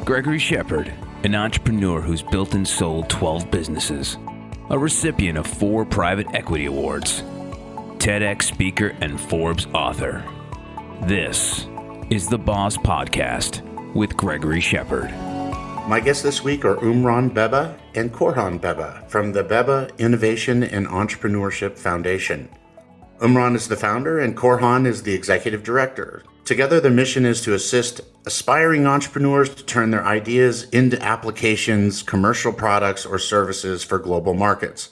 Gregory Shepard, an entrepreneur who's built and sold 12 businesses, a recipient of 4 private equity awards, TEDx speaker, and Forbes author. This is the Boss Podcast with Gregory Shepard. My guests this week are Umran Beba and Korhan Beba from the Beba Innovation and Entrepreneurship Foundation. Umran is the founder and Korhan is the executive director. Together, their mission is to assist aspiring entrepreneurs to turn their ideas into applications, commercial products, or services for global markets.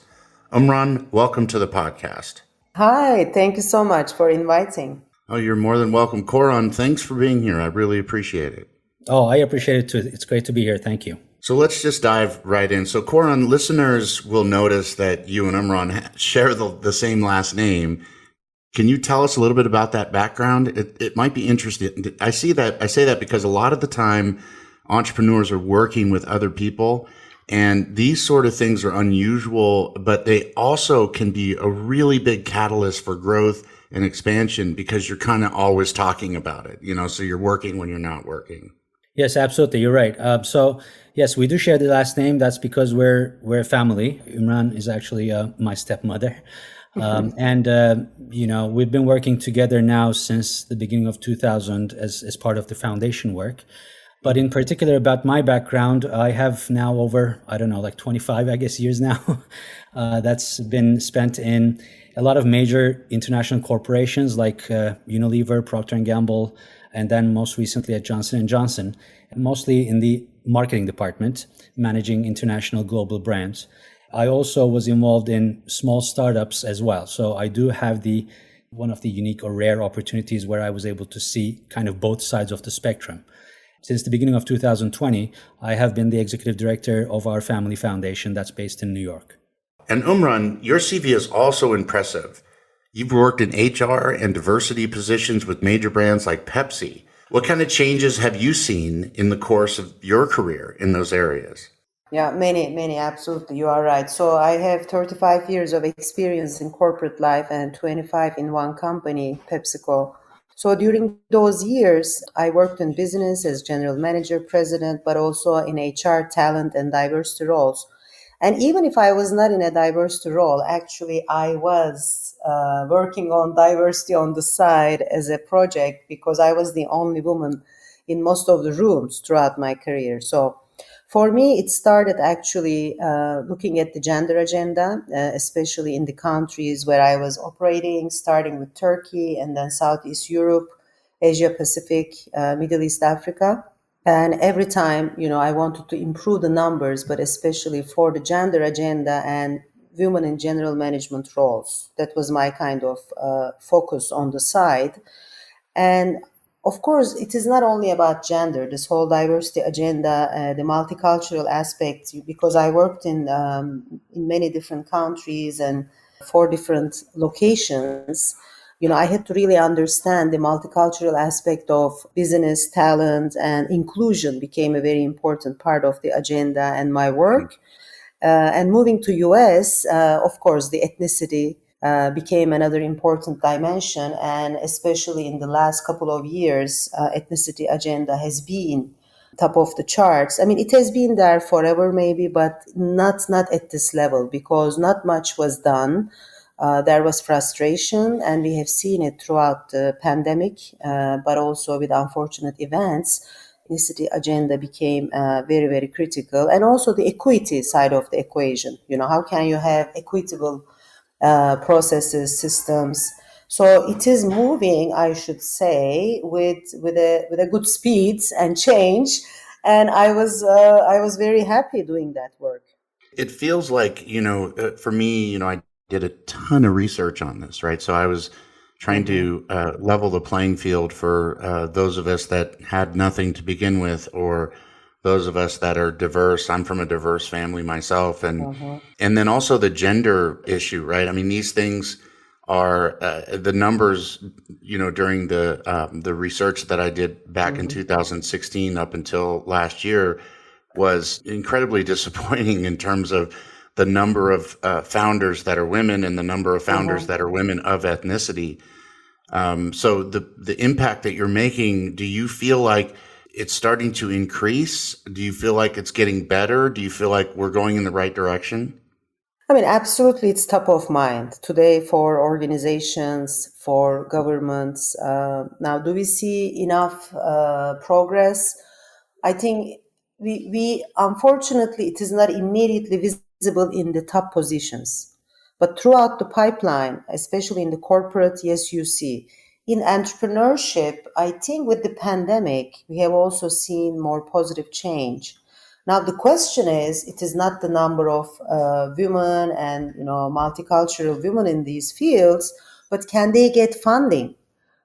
Umran, welcome to the podcast. Hi, thank you so much for inviting. Oh, you're more than welcome. Korhan, thanks for being here. I really appreciate it. Oh, I appreciate it too. It's great to be here. Thank you. So let's just dive right in. So Korhan, listeners will notice that you and Umran share the same last name. Can you tell us a little bit about that background? It might be interesting. I say that because a lot of the time entrepreneurs are working with other people, and these sort of things are unusual, but they also can be a really big catalyst for growth and expansion because you're kind of always talking about it, so you're working when you're not working. Yes, absolutely. You're right. So yes, we do share the last name. That's because we're a family. Umran is actually my stepmother. We've been working together now since the beginning of 2000 as part of the foundation work. But in particular about my background, I have now over, 25, years now. That's been spent in a lot of major international corporations like Unilever, Procter & Gamble, and then most recently at Johnson & Johnson, mostly in the marketing department, managing international global brands. I also was involved in small startups as well. So I do have one of the unique or rare opportunities where I was able to see kind of both sides of the spectrum. Since the beginning of 2020, I have been the executive director of our family foundation that's based in New York. And Umran, your CV is also impressive. You've worked in HR and diversity positions with major brands like Pepsi. What kind of changes have you seen in the course of your career in those areas? Yeah, many, absolutely. You are right. So I have 35 years of experience in corporate life and 25 in one company, PepsiCo. So during those years, I worked in business as general manager, president, but also in HR, talent, and diversity roles. And even if I was not in a diversity role, actually, I was working on diversity on the side as a project because I was the only woman in most of the rooms throughout my career. So for me, it started actually looking at the gender agenda, especially in the countries where I was operating, starting with Turkey and then Southeast Europe, Asia Pacific, Middle East, Africa. And every time, I wanted to improve the numbers, but especially for the gender agenda and women in general management roles. That was my kind of focus on the side. And of course, it is not only about gender, this whole diversity agenda, the multicultural aspect, because I worked in many different countries and 4 different locations. I had to really understand the multicultural aspect of business, talent, and inclusion became a very important part of the agenda and my work. And moving to US, of course, the ethnicity became another important dimension. And especially in the last couple of years, ethnicity agenda has been top of the charts. I mean, it has been there forever maybe, but not at this level because not much was done. There was frustration, and we have seen it throughout the pandemic, but also with unfortunate events. Ethnicity agenda became very, very critical. And also the equity side of the equation. How can you have equitable processes, systems? So it is moving, I should say, with a good speed and change. And I was very happy doing that work. It feels like, for me, I did a ton of research on this, right? So I was trying to level the playing field for those of us that had nothing to begin with, or those of us that are diverse. I'm from a diverse family myself, and then also the gender issue, right? I mean, these things are the numbers, during the research that I did back in 2016 up until last year was incredibly disappointing in terms of the number of founders that are women and the number of founders that are women of ethnicity. So the impact that you're making, do you feel like it's starting to increase? Do you feel like it's getting better? Do you feel like we're going in the right direction? I mean, absolutely, it's top of mind today for organizations, for governments. Now, do we see enough progress? I think we unfortunately, it is not immediately visible in the top positions. But throughout the pipeline, especially in the corporate, yes, you see. In entrepreneurship, I think with the pandemic, we have also seen more positive change. Now the question is, it is not the number of women and multicultural women in these fields, but can they get funding?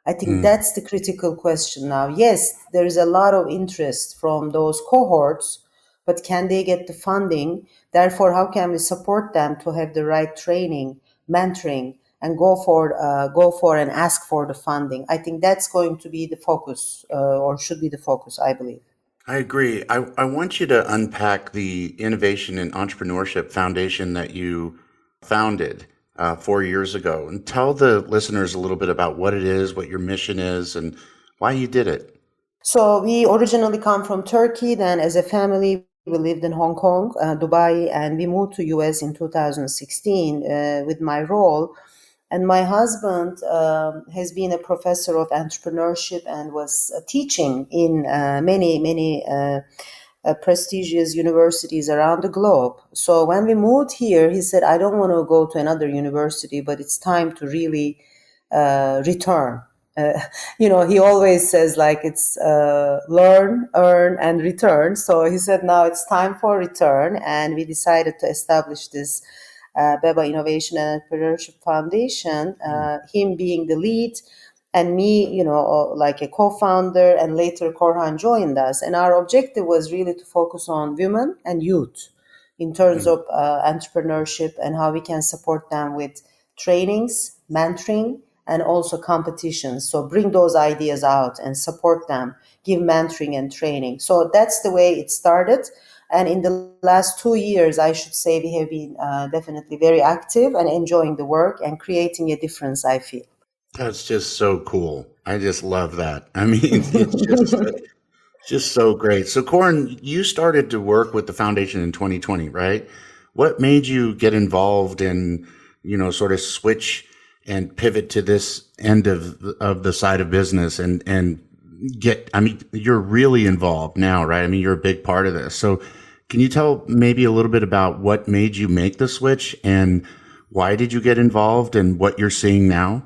I think Mm. that's the critical question now. Yes, there is a lot of interest from those cohorts, but can they get the funding? Therefore, how can we support them to have the right training, mentoring, and go for and ask for the funding? I think that's going to be the focus, or should be the focus, I believe. I agree. I want you to unpack the Innovation and Entrepreneurship Foundation that you founded 4 years ago, and tell the listeners a little bit about what it is, what your mission is, and why you did it. So we originally come from Turkey. Then, as a family, we lived in Hong Kong, Dubai, and we moved to US in 2016 with my role. And my husband has been a professor of entrepreneurship and was teaching in many prestigious universities around the globe. So when we moved here, he said, "I don't want to go to another university, but it's time to really return." Uh, he always says like it's learn, earn, and return. So he said now it's time for return, and we decided to establish this Beba Innovation and Entrepreneurship Foundation. Him being the lead, and me, like a co-founder, and later Korhan joined us. And our objective was really to focus on women and youth in terms of entrepreneurship and how we can support them with trainings, mentoring, and also competitions. So bring those ideas out and support them, give mentoring and training. So that's the way it started. And in the last 2 years, I should say, we have been definitely very active and enjoying the work and creating a difference, I feel. That's just so cool. I just love that. I mean, it's just so great. So, Korhan, you started to work with the foundation in 2020, right? What made you get involved and, sort of switch and pivot to this end of the side of business and get, I mean, you're really involved now, right? I mean, you're a big part of this. So can you tell maybe a little bit about what made you make the switch and why did you get involved and what you're seeing now?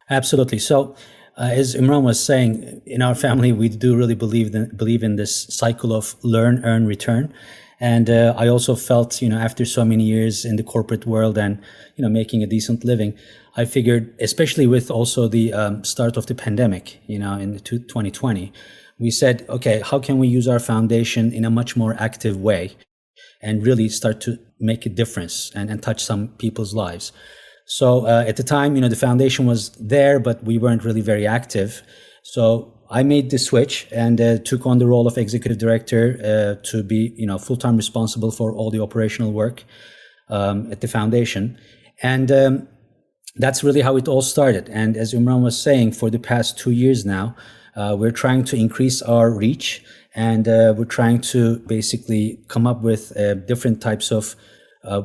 Absolutely. So, as Imran was saying, in our family, we do really believe in this cycle of learn, earn, return. And I also felt, after so many years in the corporate world and, making a decent living, I figured, especially with also the start of the pandemic, in 2020, we said, okay, how can we use our foundation in a much more active way and really start to make a difference and touch some people's lives? So at the time, the foundation was there, but we weren't really very active. So I made the switch and took on the role of executive director to be, full-time responsible for all the operational work at the foundation. And that's really how it all started. And as Umran was saying, for the past 2 years now, we're trying to increase our reach, and we're trying to basically come up with different types of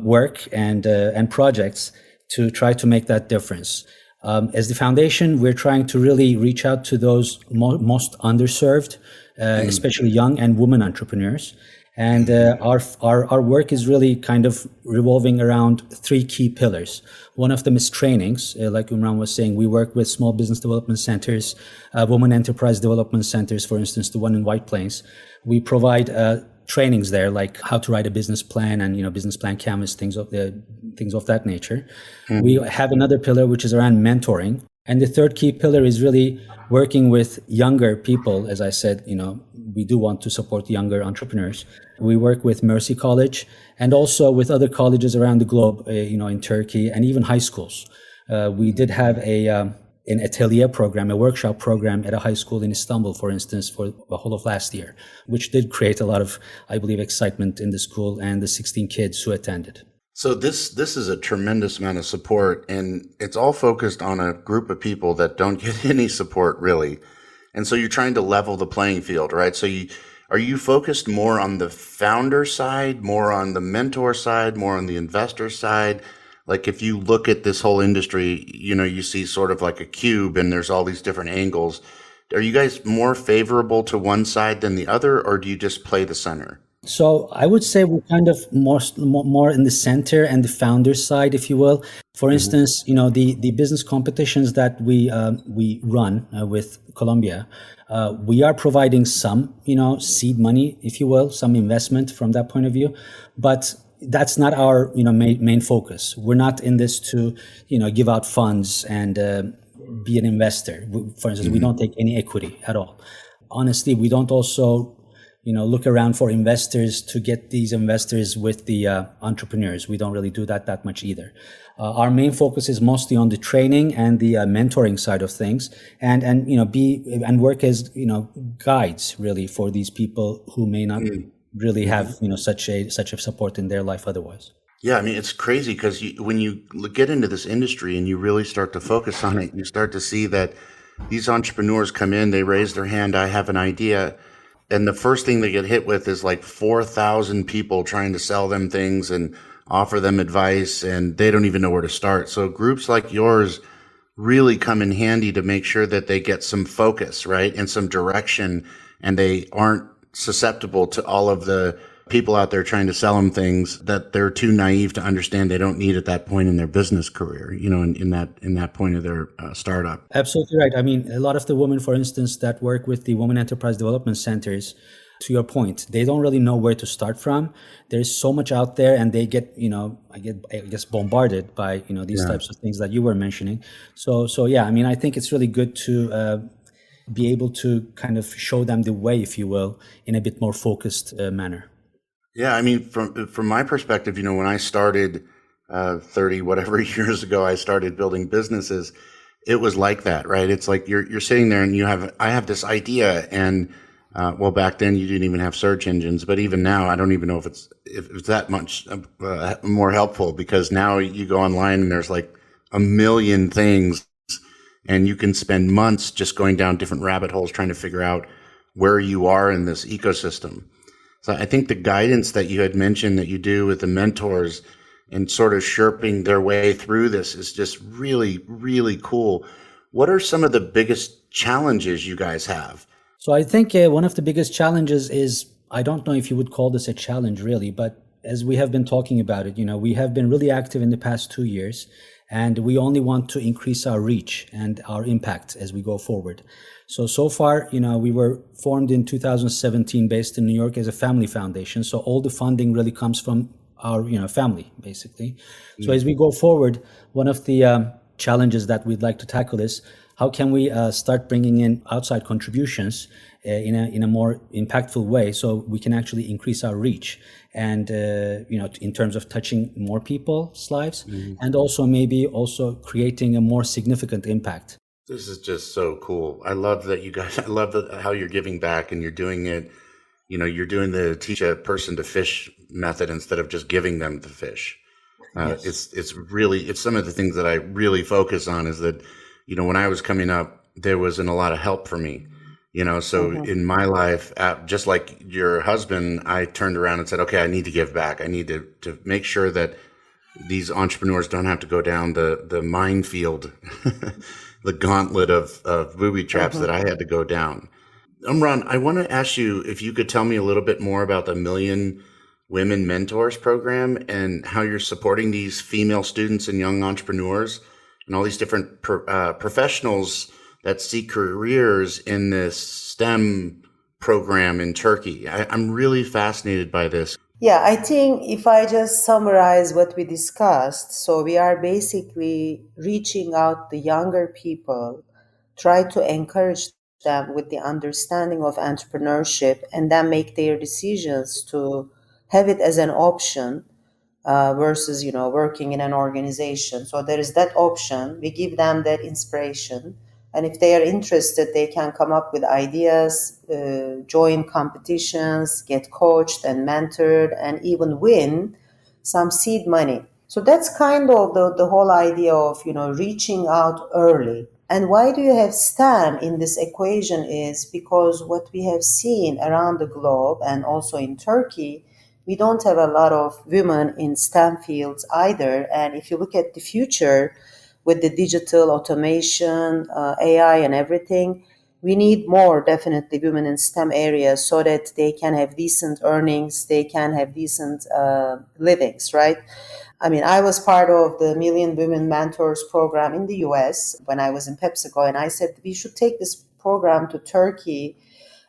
work and projects to try to make that difference. As the foundation, we're trying to really reach out to those most underserved, especially young and women entrepreneurs. And our work is really kind of revolving around 3 key pillars. One of them is trainings. Like Umran was saying, we work with small business development centers, women enterprise development centers, for instance, the one in White Plains. We provide trainings there, like how to write a business plan and business plan canvas, things of that nature. Mm-hmm. We have another pillar which is around mentoring, and the third key pillar is really working with younger people. As I said, we do want to support younger entrepreneurs. We work with Mercy College and also with other colleges around the globe, in Turkey and even high schools. We did have an atelier program, a workshop program at a high school in Istanbul, for instance, for the whole of last year, which did create a lot of, I believe, excitement in the school and the 16 kids who attended. So this is a tremendous amount of support, and it's all focused on a group of people that don't get any support, really. And so you're trying to level the playing field, right? Are you focused more on the founder side, more on the mentor side, more on the investor side? Like if you look at this whole industry, you see sort of like a cube and there's all these different angles. Are you guys more favorable to one side than the other, or do you just play the center? So I would say we're kind of more in the center and the founder side, if you will. For instance, the business competitions that we run with Colombia, we are providing some seed money, if you will, some investment from that point of view, but that's not our main focus. We're not in this to give out funds and be an investor. For instance, we don't take any equity at all. Honestly, we don't also look around for investors to get these investors with the entrepreneurs. We don't really do that much either. Our main focus is mostly on the training and the mentoring side of things, and work as guides really for these people who may not really have such a support in their life otherwise. Yeah, I mean, it's crazy because when you get into this industry and you really start to focus on it, you start to see that these entrepreneurs come in, they raise their hand, I have an idea. And the first thing they get hit with is like 4,000 people trying to sell them things and offer them advice, and they don't even know where to start. So groups like yours really come in handy to make sure that they get some focus, right? And some direction, and they aren't susceptible to all of the people out there trying to sell them things that they're too naive to understand they don't need at that point in their business career, in that point of their startup. Absolutely right. I mean, a lot of the women, for instance, that work with the Women Enterprise Development Centers, to your point, they don't really know where to start from. There's so much out there, and they get, I guess, bombarded by, these types of things that you were mentioning. So yeah, I mean, I think it's really good to be able to kind of show them the way, if you will, in a bit more focused manner. Yeah, I mean, from my perspective, when I started 30 whatever years ago, I started building businesses. It was like that, right? It's like you're sitting there and I have this idea, and well, back then you didn't even have search engines, but even now, I don't even know if it's that much more helpful, because now you go online and there's like a million things, and you can spend months just going down different rabbit holes trying to figure out where you are in this ecosystem. So I think the guidance that you had mentioned that you do with the mentors and sort of sherping their way through this is just really, really cool. What are some of the biggest challenges you guys have? So I think one of the biggest challenges is, I don't know if you would call this a challenge really, but as we have been talking about it, we have been really active in the past 2 years, and we only want to increase our reach and our impact as we go forward. So far, we were formed in 2017 based in New York as a family foundation. So all the funding really comes from our, family, basically. So as we go forward, one of the challenges that we'd like to tackle is how can we start bringing in outside contributions in a more impactful way, so we can actually increase our reach and, in terms of touching more people's lives, and also maybe also creating a more significant impact. This is just so cool. I love that you guys, I love how you're giving back, and you're doing it, you're doing the teach a person to fish method instead of just giving them the fish. Yes. It's some of the things that I really focus on is that, when I was coming up, there wasn't a lot of help for me, so in my life, just like your husband, I turned around and said, okay, I need to give back. I need to make sure that these entrepreneurs don't have to go down the minefield, the gauntlet of booby traps that I had to go down. Umran, I want to ask you if you could tell me a little bit more about the Million Women Mentors program and how you're supporting these female students and young entrepreneurs and all these different professionals that seek careers in this STEM program in Turkey. I'm really fascinated by this. Yeah, I think if I just summarize what we discussed, so we are basically reaching out to younger people, try to encourage them with the understanding of entrepreneurship, and then make their decisions to have it as an option versus, working in an organization. So there is that option. We give them that inspiration. And if they are interested, they can come up with ideas, join competitions, get coached and mentored, and even win some seed money. So that's kind of the whole idea of, reaching out early. And why do you have STEM in this equation is because what we have seen around the globe and also in Turkey, we don't have a lot of women in STEM fields either. And if you look at the future with the digital automation, AI and everything, we need more definitely women in STEM areas so that they can have decent earnings, they can have decent livings, right? I mean, I was part of the Million Women Mentors program in the US when I was in PepsiCo, and I said we should take this program to Turkey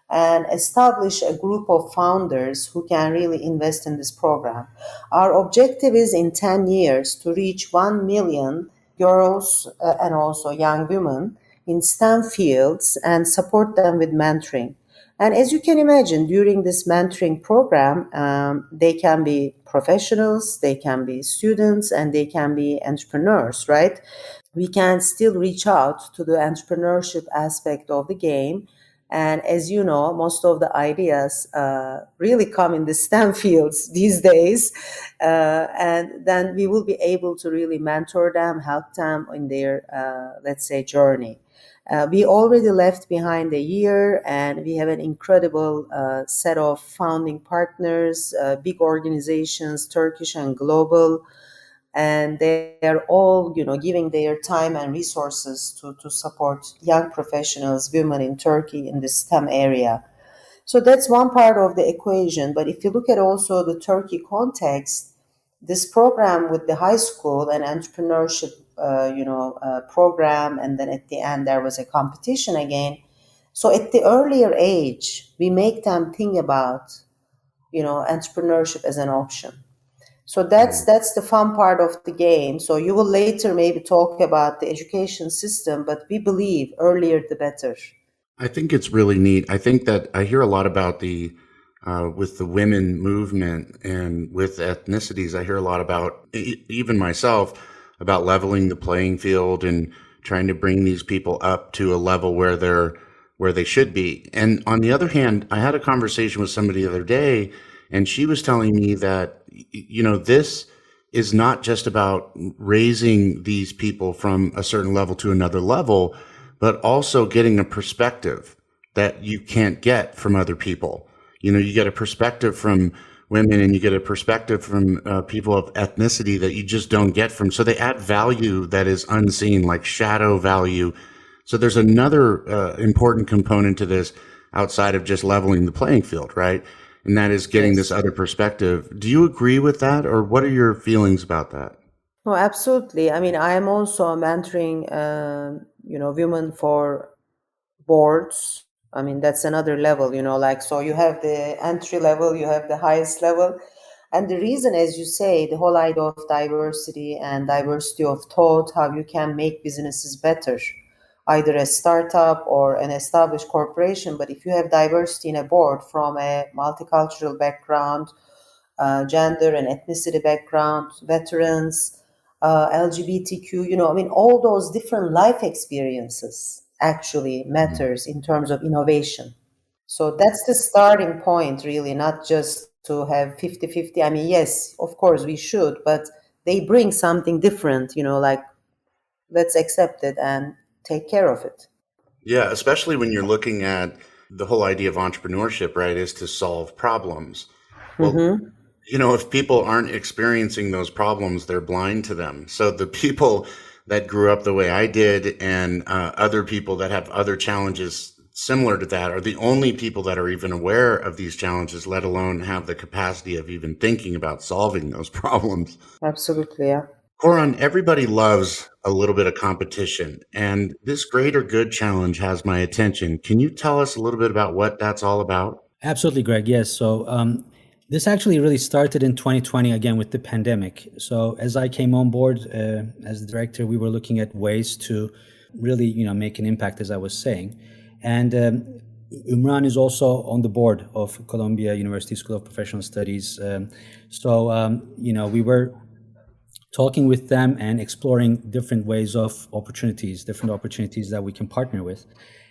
and establish a group of founders who can really invest in this program. Our objective is in 10 years to reach 1 million girls and also young women in STEM fields and support them with mentoring. And as you can imagine, during this mentoring program, they can be professionals, they can be students, and they can be entrepreneurs, right? We can still reach out to the entrepreneurship aspect of the game. And as you know, most of the ideas really come in the STEM fields these days. And then we will be able to really mentor them, help them in their, let's say, journey. We already left behind a year, and we have an incredible set of founding partners, big organizations, Turkish and global, and they are all, giving their time and resources to support young professionals, women in Turkey in the STEM area. So that's one part of the equation. But if you look at also the Turkey context, this program with the high school and entrepreneurship, program, and then at the end there was a competition again. So at the earlier age, we make them think about, entrepreneurship as an option. So that's the fun part of the game. So you will later maybe talk about the education system, but we believe earlier the better. I think it's really neat. I think that I hear a lot about with the women movement and with ethnicities. I hear a lot about, even myself, about leveling the playing field and trying to bring these people up to a level where they should be. And on the other hand, I had a conversation with somebody the other day, and she was telling me that, this is not just about raising these people from a certain level to another level, but also getting a perspective that you can't get from other people. You get a perspective from women, and you get a perspective from people of ethnicity that you just don't get from. So they add value that is unseen, like shadow value. So there's another important component to this outside of just leveling the playing field, right? And that is getting this other perspective. Do you agree with that, or what are your feelings about that? No, absolutely. I mean, I am also mentoring, women for boards. I mean, that's another level, so you have the entry level, you have the highest level. And the reason, as you say, the whole idea of diversity and diversity of thought, how you can make businesses better, either a startup or an established corporation. But if you have diversity in a board from a multicultural background, gender and ethnicity background, veterans, LGBTQ, all those different life experiences actually matters in terms of innovation. So that's the starting point, really, not just to have 50-50. I mean, yes, of course we should, but they bring something different, let's accept it and take care of it. Yeah, especially when you're looking at the whole idea of entrepreneurship, right, is to solve problems. Well, if people aren't experiencing those problems, they're blind to them. So the people that grew up the way I did and other people that have other challenges similar to that are the only people that are even aware of these challenges, let alone have the capacity of even thinking about solving those problems. Absolutely, yeah. Korhan, everybody loves a little bit of competition, and this Greater Good Challenge has my attention. Can you tell us a little bit about what that's all about? Absolutely, Greg. Yes. So this actually really started in 2020 again with the pandemic. So as I came on board as the director, we were looking at ways to really, make an impact, as I was saying. And Umran is also on the board of Columbia University School of Professional Studies. We were talking with them and exploring different ways of different opportunities that we can partner with.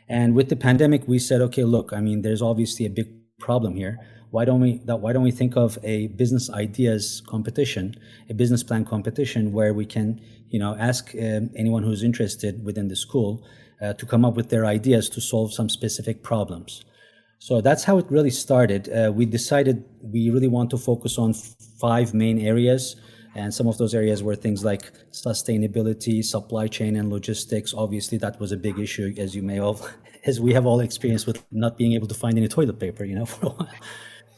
And with the pandemic, we said, okay, look, I mean, there's obviously a big problem here. why don't we think of a business ideas competition, a business plan competition, where we can, ask anyone who's interested within the school to come up with their ideas to solve some specific problems. So that's how it really started. We decided we really want to focus on 5 main areas. And some of those areas were things like sustainability, supply chain, and logistics. Obviously, that was a big issue, as we have all experienced with not being able to find any toilet paper, for a while.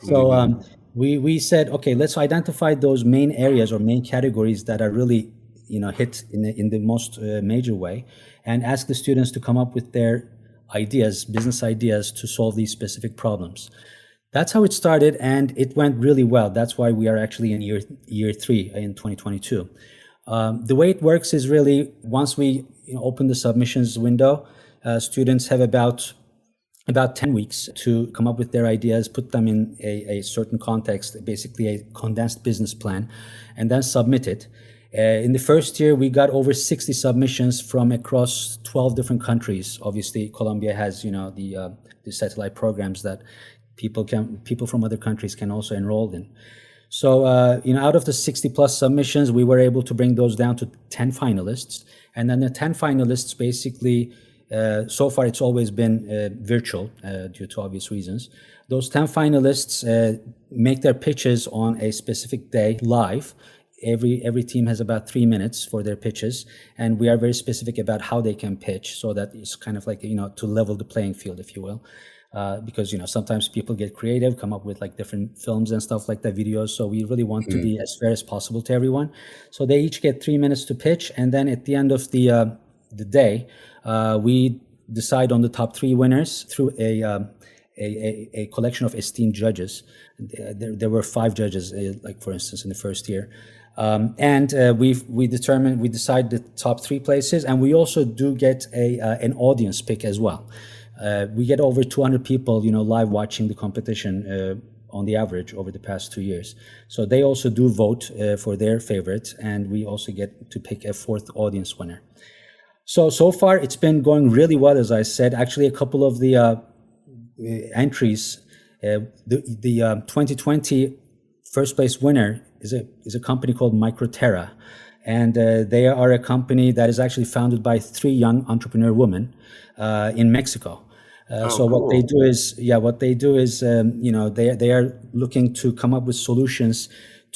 So we said, okay, let's identify those main areas or main categories that are really, hit in the most major way, and ask the students to come up with their ideas, business ideas, to solve these specific problems. That's how it started, and it went really well. That's why we are actually in year 3 in 2022. The way it works is really, once we open the submissions window, students have about 10 weeks to come up with their ideas, put them in a certain context, basically a condensed business plan, and then submit it. In the first year, we got over 60 submissions from across 12 different countries. Obviously, Colombia has, the satellite programs that people from other countries can also enroll in. So, out of the 60 plus submissions, we were able to bring those down to 10 finalists. And then the 10 finalists basically, so far it's always been virtual due to obvious reasons. Those 10 finalists make their pitches on a specific day live. Every team has about 3 minutes for their pitches, and we are very specific about how they can pitch, so that it's kind of like, to level the playing field, if you will. Because, sometimes people get creative, come up with like different films and stuff like that, videos. So we really want to be as fair as possible to everyone. So they each get 3 minutes to pitch. And then at the end of the day, we decide on the top 3 winners through a collection of esteemed judges. There were 5 judges, like for instance, in the first year. We decide the top 3 places, and we also do get an audience pick as well. We get over 200 people, live watching the competition on the average over the past 2 years. So they also do vote for their favorites, and we also get to pick a 4th audience winner. So far it's been going really well, as I said. Actually, a couple of the entries, the 2020 first place winner is a company called Microterra, and they are a company that is actually founded by 3 young entrepreneur women in Mexico. So cool. What they do is, they are looking to come up with solutions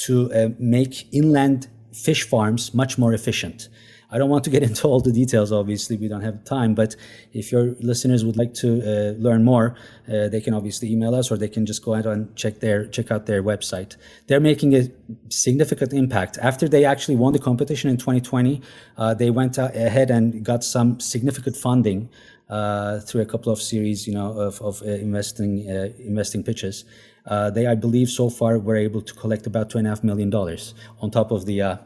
to make inland fish farms much more efficient. I don't want to get into all the details, obviously, we don't have time, but if your listeners would like to learn more, they can obviously email us, or they can just go out and check out their website. They're making a significant impact. After they actually won the competition in 2020, they went ahead and got some significant funding through a couple of series, of investing pitches. They, I believe, so far were able to collect about $2.5 million on top of the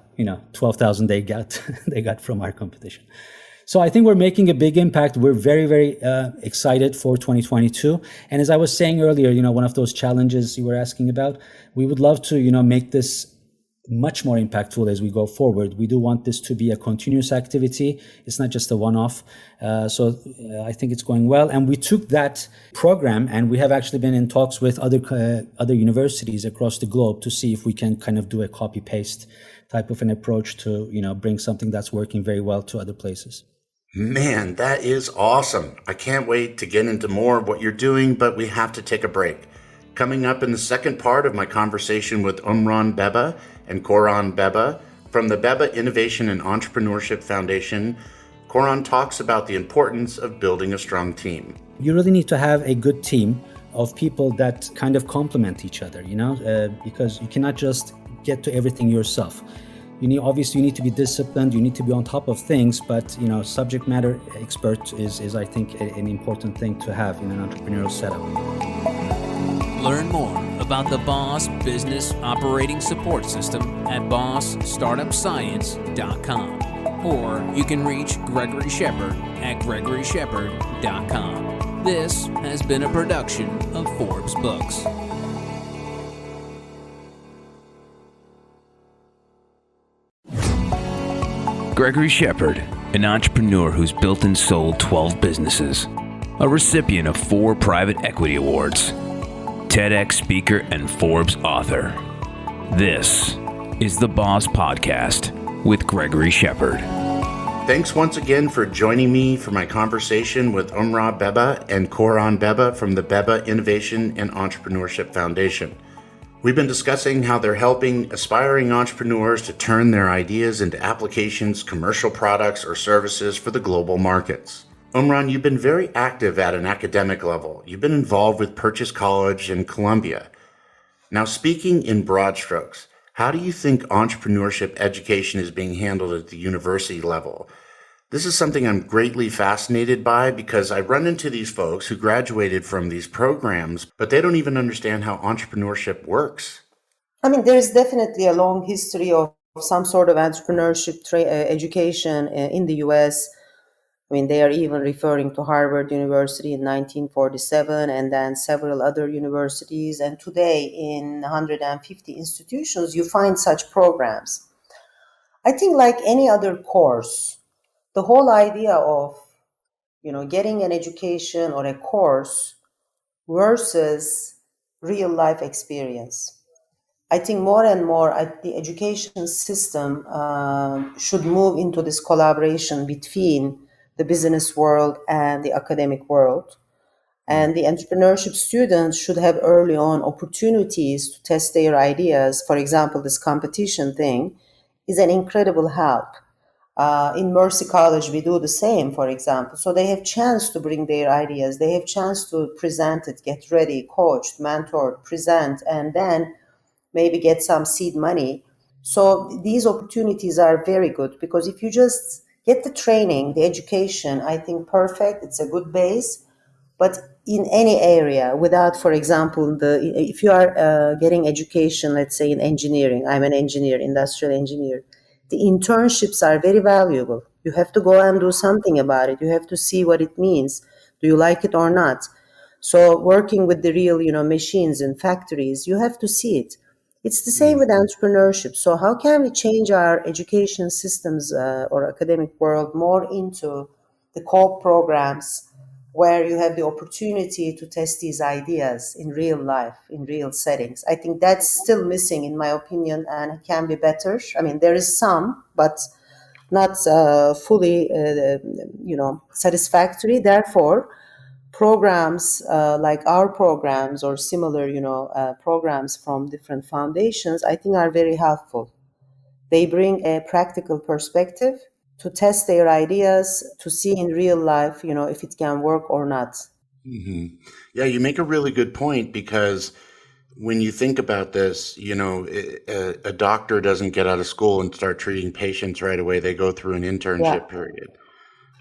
12,000 they got from our competition. So I think we're making a big impact. We're very, very excited for 2022. And as I was saying earlier, one of those challenges you were asking about, we would love to, make this much more impactful as we go forward. We do want this to be a continuous activity. It's not just a one-off. So I think it's going well. And we took that program, and we have actually been in talks with other universities across the globe to see if we can kind of do a copy-paste type of an approach to, bring something that's working very well to other places. Man, that is awesome. I can't wait to get into more of what you're doing, but we have to take a break. Coming up in the second part of my conversation with Umran Beba and Korhan Beba from the Beba Innovation and Entrepreneurship Foundation, Korhan talks about the importance of building a strong team. You really need to have a good team of people that kind of complement each other, because you cannot just get to everything yourself. You need to be disciplined, you need to be on top of things, but subject matter expert is I think an important thing to have in an entrepreneurial setup. Learn more about the Boss Business Operating Support System at bossstartupscience.com, or you can reach Gregory Shepard at gregoryshepard.com. This has been a production of Forbes Books. Gregory Shepard, an entrepreneur who's built and sold 12 businesses, a recipient of 4 private equity awards, TEDx speaker and Forbes author. This is the Boss Podcast with Gregory Shepard. Thanks once again for joining me for my conversation with Umran Beba and Korhan Beba from the Beba Innovation and Entrepreneurship Foundation. We've been discussing how they're helping aspiring entrepreneurs to turn their ideas into applications, commercial products, or services for the global markets. Umran, you've been very active at an academic level. You've been involved with Purchase College and Columbia. Now, speaking in broad strokes, how do you think entrepreneurship education is being handled at the university level? This is something I'm greatly fascinated by because I run into these folks who graduated from these programs, but they don't even understand how entrepreneurship works. I mean, there's definitely a long history of some sort of entrepreneurship education in the US. I mean, they are even referring to Harvard University in 1947 and then several other universities. And today in 150 institutions, you find such programs. I think like any other course, the whole idea of, getting an education or a course versus real life experience. I think more and more the education system should move into this collaboration between the business world and the academic world. And the entrepreneurship students should have early on opportunities to test their ideas. For example, this competition thing is an incredible help. In Mercy College, we do the same, for example. So they have chance to bring their ideas. They have chance to present it, get ready, coached, mentored, present, and then maybe get some seed money. So these opportunities are very good because if you just get the training, the education, I think perfect, it's a good base. But in any area, without, for example, if you are getting education, let's say in engineering, I'm an engineer, industrial engineer, the internships are very valuable. You have to go and do something about it. You have to see what it means. Do you like it or not? So working with the real, machines in factories, you have to see it. It's the same with entrepreneurship. So how can we change our education systems or academic world more into the co-op programs where you have the opportunity to test these ideas in real life, in real settings? I think that's still missing, in my opinion, and it can be better. I mean, there is some, but not fully, satisfactory. Therefore, programs like our programs or similar, programs from different foundations, I think are very helpful. They bring a practical perspective to test their ideas, to see in real life, if it can work or not. Mm-hmm. Yeah, you make a really good point because when you think about this, a doctor doesn't get out of school and start treating patients right away. They go through an internship period.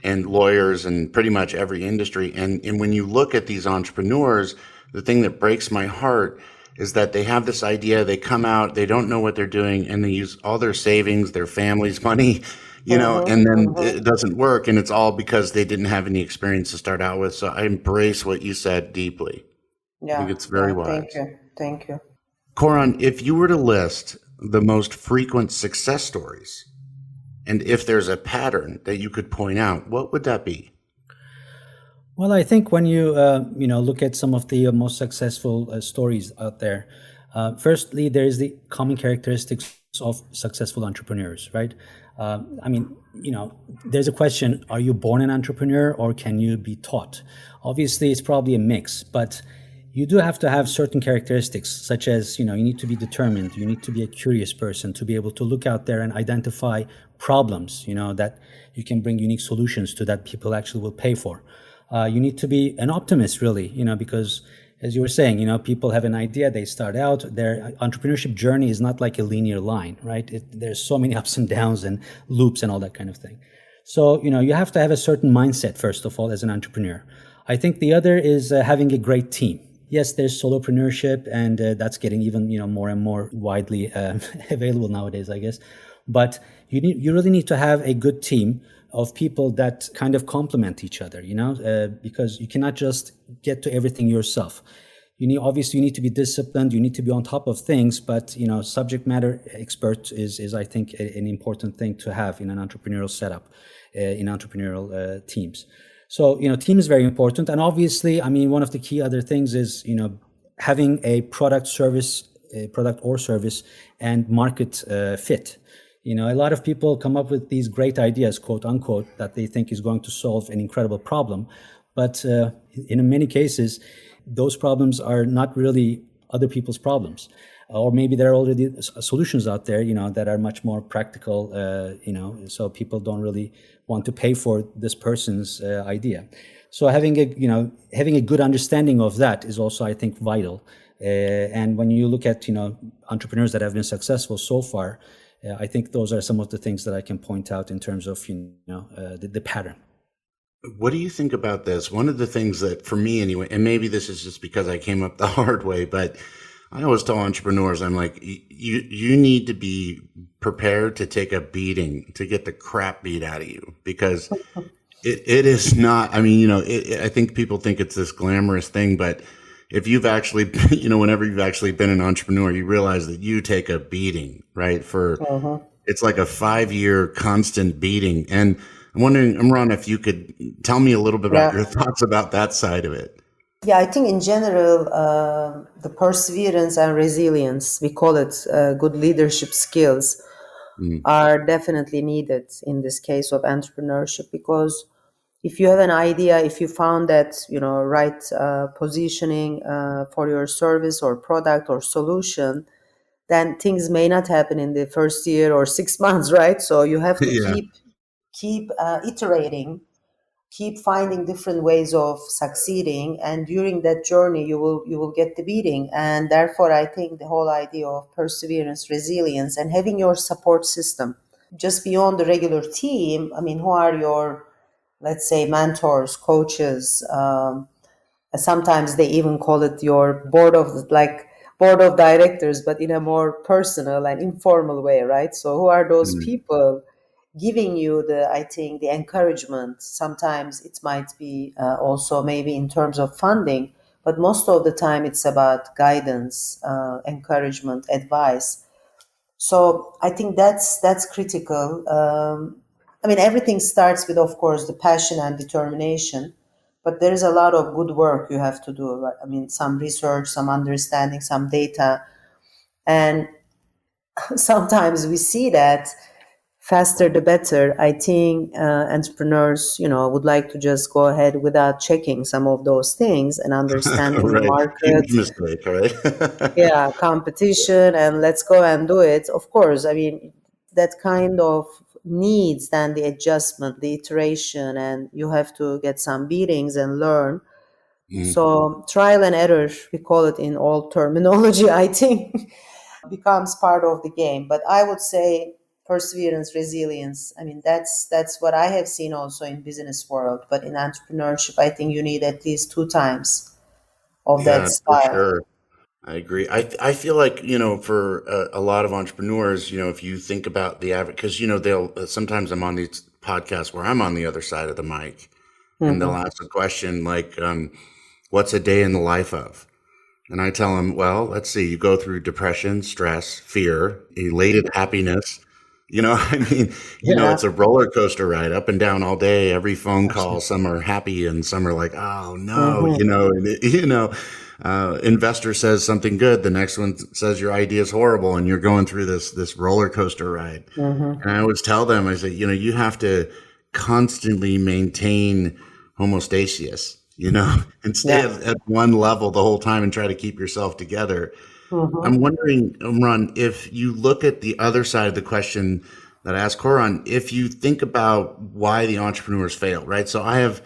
And lawyers and pretty much every industry. And when you look at these entrepreneurs, the thing that breaks my heart is that they have this idea, they come out, they don't know what they're doing, and they use all their savings, their family's money, and then it doesn't work. And it's all because they didn't have any experience to start out with. So I embrace what you said deeply. Yeah. I think it's very wise. Thank you. Korhan, if you were to list the most frequent success stories, and if there's a pattern that you could point out, what would that be? Well, I think when you look at some of the most successful stories out there, firstly, there is the common characteristics of successful entrepreneurs, right? There's a question: are you born an entrepreneur or can you be taught? Obviously, it's probably a mix, but you do have to have certain characteristics, such as, you need to be determined. You need to be a curious person to be able to look out there and identify problems, that you can bring unique solutions to that people actually will pay for. You need to be an optimist, really, because as you were saying, people have an idea, they start out, their entrepreneurship journey is not like a linear line, right? There's so many ups and downs and loops and all that kind of thing. So, you have to have a certain mindset, first of all, as an entrepreneur. I think the other is having a great team. Yes, there's solopreneurship, and that's getting even more and more widely available nowadays, I guess. But you really need to have a good team of people that kind of complement each other, because you cannot just get to everything yourself. Obviously you need to be disciplined, you need to be on top of things, but subject matter expert is I think an important thing to have in an entrepreneurial setup, in entrepreneurial teams. So, team is very important. And obviously, one of the key other things is, having a product or service and market fit. You know, a lot of people come up with these great ideas, quote unquote, that they think is going to solve an incredible problem. But in many cases, those problems are not really other people's problems. Or maybe there are already solutions out there, you know, that are much more practical, you know, so people don't really want to pay for this person's idea. So having a good understanding of that is also, I think, vital. And when you look at, you know, entrepreneurs that have been successful so far, I think those are some of the things that I can point out in terms of, you know, the pattern. What do you think about this? One of the things that, for me anyway, and maybe this is just because I came up the hard way, but I always tell entrepreneurs, I'm like, you need to be prepared to take a beating, to get the crap beat out of you, because it is not, I mean, you know, I think people think it's this glamorous thing, but if you've actually, you know, whenever you've actually been an entrepreneur, you realize that you take a beating, right? It's like a 5-year constant beating. And I'm wondering, Umran, if you could tell me a little bit about your thoughts about that side of it. Yeah, I think in general, the perseverance and resilience, we call it good leadership skills, are definitely needed in this case of entrepreneurship, because if you have an idea, if you found that, you know, right positioning for your service or product or solution, then things may not happen in the first year or 6 months, right? So you have to Yeah. keep iterating, keep finding different ways of succeeding, and during that journey you will get the beating. And therefore I think the whole idea of perseverance, resilience, and having your support system just beyond the regular team. I mean, who are your, let's say, mentors, coaches? Sometimes they even call it your board of directors, but in a more personal and informal way, right? So who are those people giving you I think, the encouragement? Sometimes it might be also maybe in terms of funding, but most of the time it's about guidance, encouragement, advice. So I think that's critical. I mean, everything starts with, of course, the passion and determination, but there is a lot of good work you have to do. Right? I mean, some research, some understanding, some data, and sometimes we see that faster the better. I think entrepreneurs, you know, would like to just go ahead without checking some of those things and understanding the Right. market. Huge mistake, right? Yeah, competition, and let's go and do it. Of course, I mean, that kind of needs then the adjustment, the iteration, and you have to get some beatings and learn. So trial and error, we call it in all terminology, I think, becomes part of the game. But I would say perseverance, resilience. I mean, that's what I have seen also in business world. But in entrepreneurship, I think you need at least 2 times of that Yeah, for style. sure. I agree. I feel like, you know, for a lot of entrepreneurs, you know, if you think about the average, because, you know, they'll sometimes I'm on these podcasts where I'm on the other side of the mic, and they'll ask a question like, what's a day in the life of? And I tell them, well, let's see, you go through depression, stress, fear, elated happiness. You know, I mean, you know, Yeah. it's a roller coaster ride up and down all day. Every phone call, Absolutely. some are happy and some are like, oh no, Mm-hmm. you know, and you know, investor says something good. The next one says your idea is horrible, and you're going through this roller coaster ride. Mm-hmm. And I always tell them, I say, you know, you have to constantly maintain homeostasis, you know, and stay Yeah. at one level the whole time and try to keep yourself together. Mm-hmm. I'm wondering, Umran, if you look at the other side of the question that I asked Korhan, if you think about why the entrepreneurs fail, right? So I have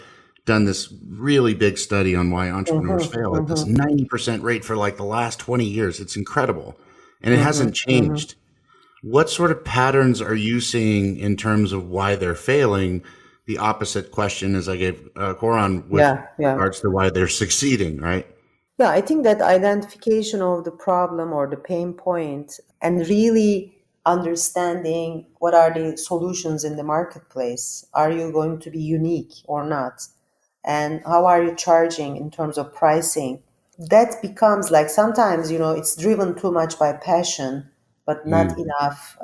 done this really big study on why entrepreneurs Mm-hmm. fail at this Mm-hmm. 90% rate for like the last 20 years. It's incredible. And it Mm-hmm. hasn't changed. What sort of patterns are you seeing in terms of why they're failing? The opposite question as I gave Korhan with Yeah. Yeah. regards to why they're succeeding, right? Yeah, I think that identification of the problem or the pain point and really understanding what are the solutions in the marketplace. Are you going to be unique or not? And how are you charging in terms of pricing? That becomes like sometimes, you know, it's driven too much by passion, but not Mm, enough,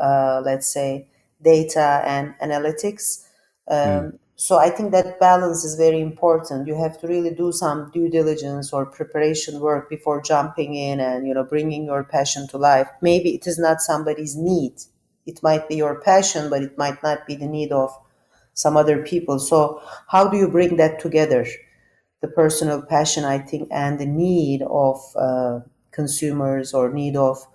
let's say, data and analytics. mm, So I think that balance is very important. You have to really do some due diligence or preparation work before jumping in and, bringing your passion to life. Maybe it is not somebody's need. It might be your passion, but it might not be the need of some other people. So how do you bring that together? The personal passion, I think, and the need of consumers or need of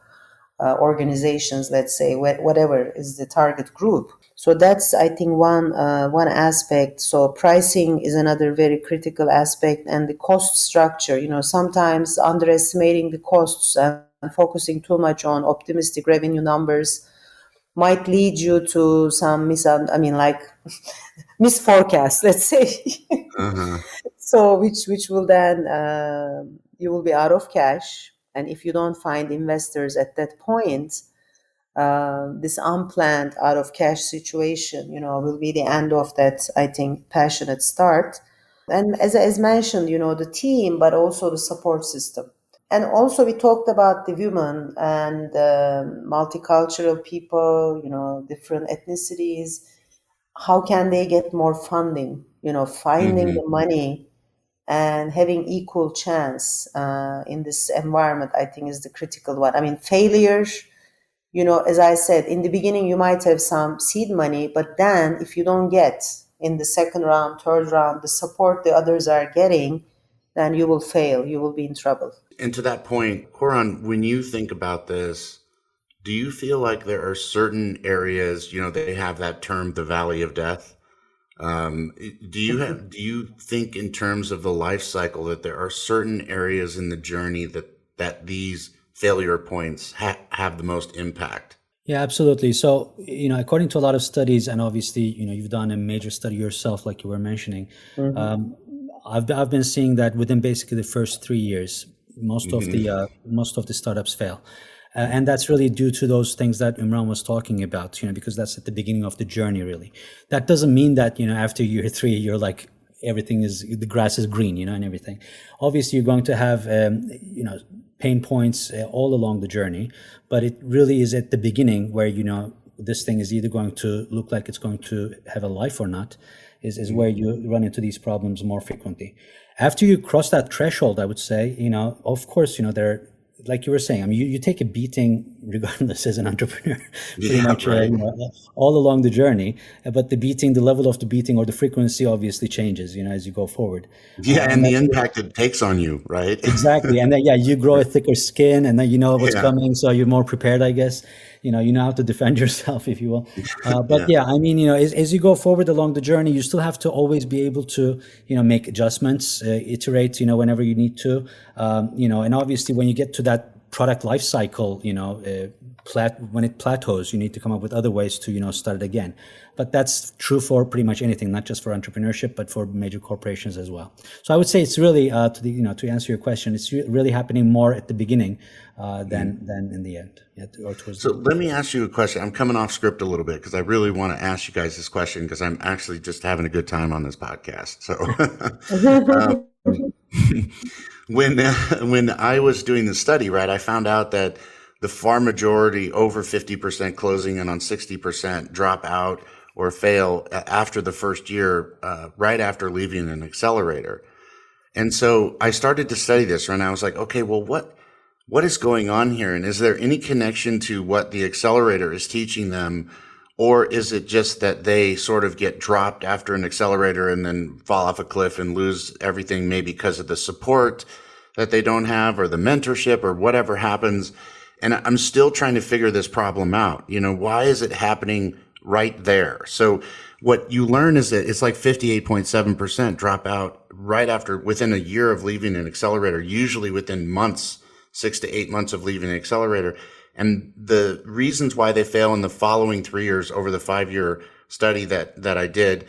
organizations, let's say, whatever is the target group. So that's, I think, one aspect. So pricing is another very critical aspect, and the cost structure. Sometimes underestimating the costs and focusing too much on optimistic revenue numbers might lead you to some misforecast, let's say. Uh-huh. So which will then you will be out of cash, and if you don't find investors at that point, this unplanned out of cash situation, will be the end of that, I think, passionate start. And as mentioned, the team, but also the support system. And also we talked about the women and multicultural people, different ethnicities. How can they get more funding? Finding Hmm. the money and having equal chance in this environment, I think, is the critical one. I mean, failure, as I said, in the beginning, you might have some seed money, but then if you don't get in the second round, third round, the support the others are getting, then you will fail. You will be in trouble. And to that point, Koran, when you think about this, do you feel like there are certain areas, they have that term, the valley of death? Do you think in terms of the life cycle that there are certain areas in the journey that these failure points have the most impact? Yeah, absolutely. So, according to a lot of studies, and obviously, you've done a major study yourself, like you were mentioning. Mm-hmm. I've been seeing that within basically the first 3 years, most of Hmm. the startups fail, and that's really due to those things that Imran was talking about. Because that's at the beginning of the journey. Really, that doesn't mean that after year 3 you're like everything is the grass is green, and everything. Obviously, you're going to have pain points all along the journey, but it really is at the beginning where this thing is either going to look like it's going to have a life or not, is where you run into these problems more frequently. After you cross that threshold, I would say, of course, there, like you were saying, I mean, you take a beating regardless as an entrepreneur, pretty Yeah, much, right. all along the journey. But the level of the beating or the frequency obviously changes, as you go forward. Yeah, And and the impact it takes on you, right? exactly. And then, yeah, you grow a thicker skin and then you know what's Yeah, coming. So you're more prepared, I guess. You know how to defend yourself, if you will. But yeah. yeah, I mean, as you go forward along the journey, you still have to always be able to, make adjustments, iterate, whenever you need to. And obviously when you get to that product life cycle, when it plateaus, you need to come up with other ways to, start it again. But that's true for pretty much anything, not just for entrepreneurship, but for major corporations as well. So I would say it's really, to answer your question, it's really happening more at the beginning than in the end, or towards So the end. let me ask you a question. I'm coming off script a little bit because I really want to ask you guys this question because I'm actually just having a good time on this podcast. So when when I was doing the study, right, I found out that the far majority, over 50% closing in on 60%, drop out or fail after the first year, right after leaving an accelerator. And so I started to study this, and I was like, okay, well, what is going on here? And is there any connection to what the accelerator is teaching them? Or is it just that they sort of get dropped after an accelerator and then fall off a cliff and lose everything, maybe because of the support that they don't have or the mentorship or whatever happens? And I'm still trying to figure this problem out. Why is it happening right there? So what you learn is that it's like 58.7% drop out right after, within a year of leaving an accelerator, usually within months, 6 to 8 months of leaving an accelerator. And the reasons why they fail in the following 3 years over the 5-year study that I did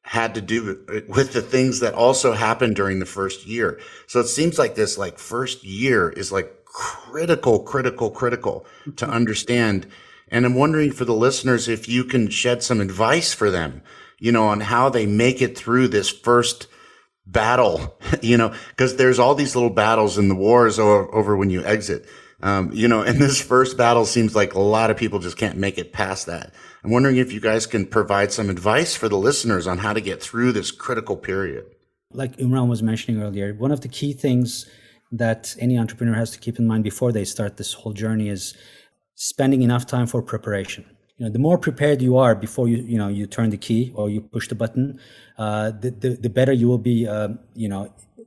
had to do with the things that also happened during the first year. So it seems like this first year is critical to understand. And I'm wondering for the listeners, if you can shed some advice for them, on how they make it through this first battle, because there's all these little battles in the wars over when you exit. And this first battle seems like a lot of people just can't make it past that. I'm wondering if you guys can provide some advice for the listeners on how to get through this critical period. Like Umran was mentioning earlier, one of the key things that any entrepreneur has to keep in mind before they start this whole journey is spending enough time for preparation. The more prepared you are before you turn the key or you push the button, the better you will be,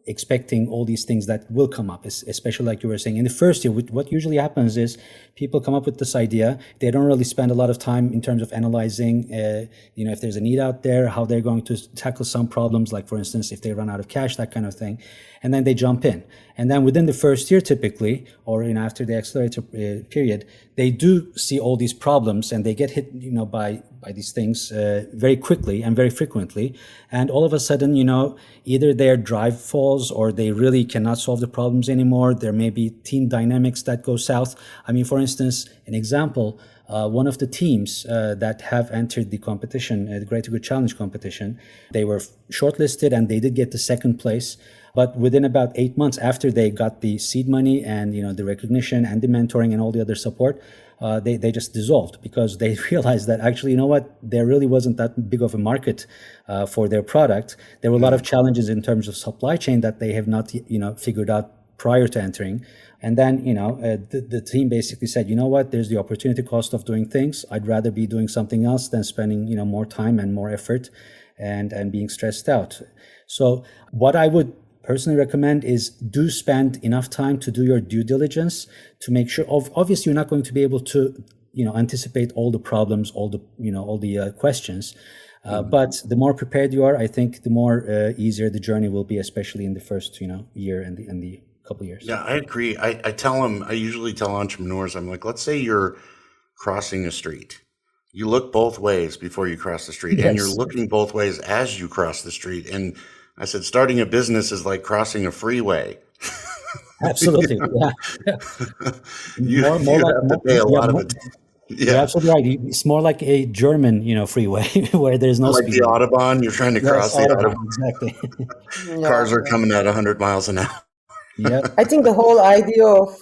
expecting all these things that will come up, especially like you were saying in the first year. What usually happens is people come up with this idea. They don't really spend a lot of time in terms of analyzing, if there's a need out there, how they're going to tackle some problems, like for instance, if they run out of cash, that kind of thing. And then they jump in. And then within the first year, typically, or after the accelerator period, they do see all these problems and they get hit, by these things very quickly and very frequently. And all of a sudden, either their drive falls or they really cannot solve the problems anymore. There may be team dynamics that go south. I mean, for instance, an example, one of the teams that have entered the competition, the Great to Good Challenge competition, they were shortlisted and they did get the second place. But within about 8 months after they got the seed money and the recognition and the mentoring and all the other support, they just dissolved because they realized that actually, there really wasn't that big of a market for their product. There were a lot of challenges in terms of supply chain that they have not figured out prior to entering. And then the team basically said, there's the opportunity cost of doing things. I'd rather be doing something else than spending more time and more effort and being stressed out. So what I would personally recommend is do spend enough time to do your due diligence to make sure obviously you're not going to be able to anticipate all the problems, all the questions, but the more prepared you are, I think the more easier the journey will be, especially in the first year and the couple years. Yeah, I agree. I usually tell entrepreneurs, I'm like, let's say you're crossing a street. You look both ways before you cross the street, and you're looking both ways as you cross the street. And I said, starting a business is like crossing a freeway. Absolutely. Yeah. You have to pay a lot of attention. Yeah. You're absolutely right. It's more like a German, freeway where there's no like speed. the Autobahn, you're trying to cross the Autobahn. Exactly. Cars are coming at 100 miles an hour. Yeah. I think the whole idea of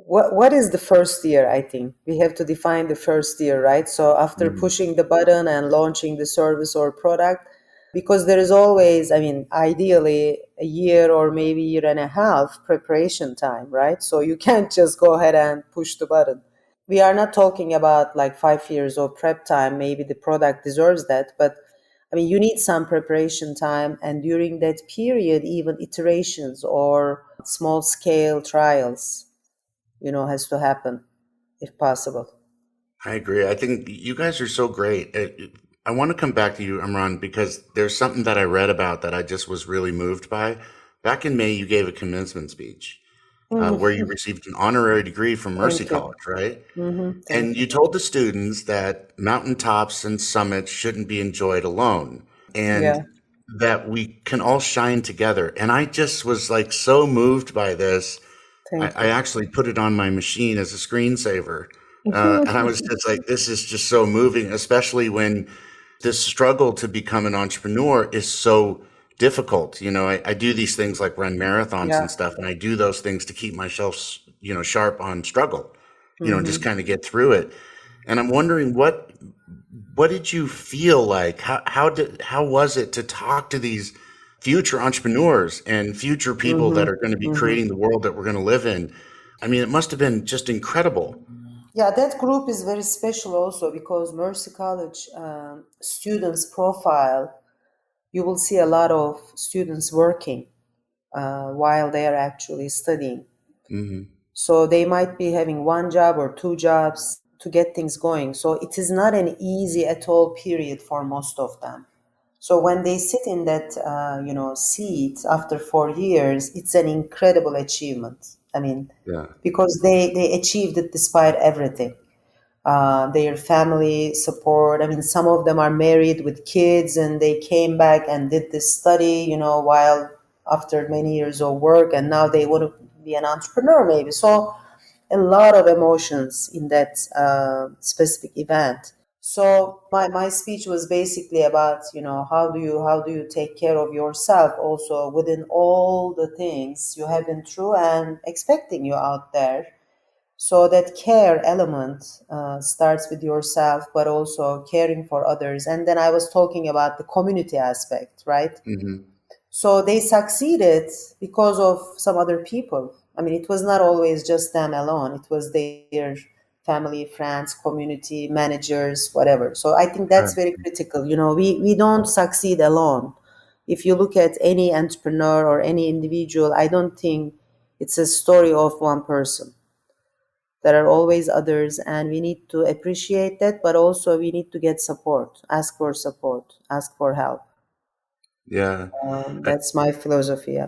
what is the first year, I think we have to define the first year, right? So after pushing the button and launching the service or product, because there is always, ideally a year or maybe year and a half preparation time, right? So you can't just go ahead and push the button. We are not talking about like 5 years of prep time. Maybe the product deserves that, but you need some preparation time. And during that period, even iterations or small scale trials, has to happen if possible. I agree. I think you guys are so great. I want to come back to you, Umran, because there's something that I read about that I just was really moved by. Back in May, you gave a commencement speech where you received an honorary degree from Mercy College, right? And you told the students that mountaintops and summits shouldn't be enjoyed alone, and that we can all shine together. And I just was like so moved by this. I actually put it on my machine as a screensaver. And I was just like, this is just so moving, especially when this struggle to become an entrepreneur is so difficult. I do these things like run marathons and stuff, and I do those things to keep myself, sharp on struggle, just kind of get through it. And I'm wondering what did you feel like? How was it to talk to these future entrepreneurs and future people that are going to be creating the world that we're going to live in? It must have been just incredible. Yeah, that group is very special also because Mercy College students profile, you will see a lot of students working while they are actually studying. So they might be having one job or two jobs to get things going. So it is not an easy at all period for most of them. So when they sit in that, seat after 4 years, it's an incredible achievement. Because they achieved it despite everything. Their family support. Some of them are married with kids and they came back and did this study, while after many years of work, and now they want to be an entrepreneur maybe. So a lot of emotions in that specific event. So my speech was basically about, how do you take care of yourself also within all the things you have been through and expecting you out there. So that care element starts with yourself, but also caring for others. And then I was talking about the community aspect, right? Hmm. So they succeeded because of some other people. I mean, it was not always just them alone. It was their family, friends, community, managers, whatever. So I think that's very critical. We don't succeed alone. If you look at any entrepreneur or any individual, I don't think it's a story of one person. There are always others, and we need to appreciate that, but also we need to get support, ask for help. Yeah. That's my philosophy. Yeah.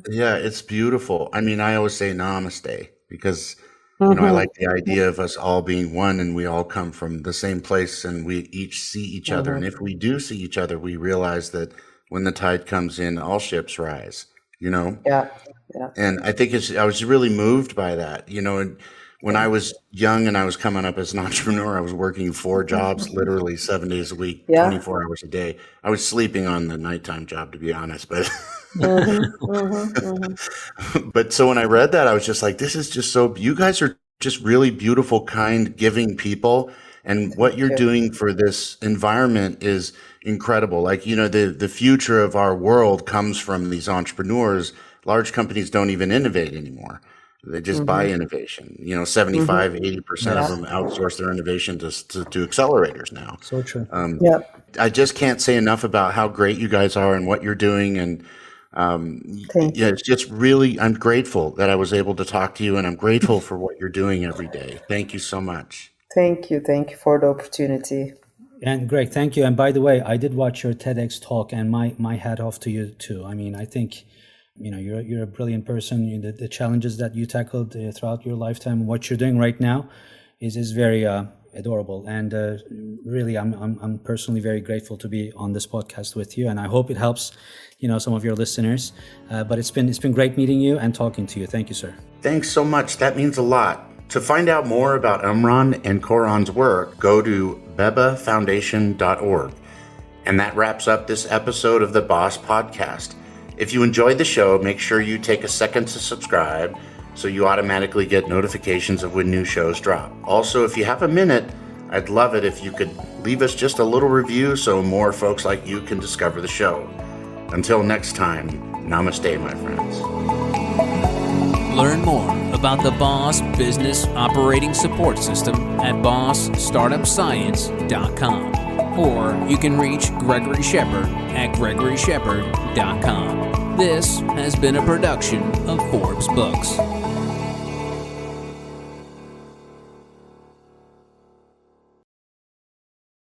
Yeah, it's beautiful. I mean, I always say namaste because, I Mm-hmm. like the idea of us all being one and we all come from the same place and we each see each other. And Mm-hmm. if we do see each other, we realize that when the tide comes in, all ships rise, you know? Yeah. Yeah. And I think I was really moved by that, and when I Yeah. was young and I was coming up as an entrepreneur, I was working 4 jobs, literally 7 days a week, Yeah. 24 hours a day. I was sleeping on the nighttime job, to be honest, but Mm-hmm. Mm-hmm. Mm-hmm. but so when I read that, I was just like, this is just so, you guys are just really beautiful, kind, giving people. And what Thank you're you. doing for this environment is incredible. Like, the future of our world comes from these entrepreneurs. Large companies don't even innovate anymore. They just buy Mm-hmm. innovation. Mm-hmm. 75, 80% of Yeah. them outsource their innovation to accelerators now. So true. Um, Yeah. I just can't say enough about how great you guys are and what you're doing. And Thank yeah, you. it's just really, I'm grateful that I was able to talk to you, and I'm grateful for what you're doing every day. Thank you so much. Thank you. Thank you for the opportunity. And Greg, thank you. And by the way, I did watch your TEDx talk, and my hat off to you too. I mean, I think you're a brilliant person. The challenges that you tackled throughout your lifetime, what you're doing right now, is very adorable. And really, I'm personally very grateful to be on this podcast with you, and I hope it helps some of your listeners. But it's been great meeting you and talking to you. Thank you, sir. Thanks so much. That means a lot. To find out more about Umran and Korhan's work, go to bebafoundation.org. And that wraps up this episode of the Boss Podcast. If you enjoyed the show, make sure you take a second to subscribe so you automatically get notifications of when new shows drop. Also, if you have a minute, I'd love it if you could leave us just a little review so more folks like you can discover the show. Until next time, namaste, my friends. Learn more about the Boss Business Operating Support System at bossstartupscience.com. Or you can reach Gregory Shepard at gregoryshepard.com. This has been a production of Forbes Books.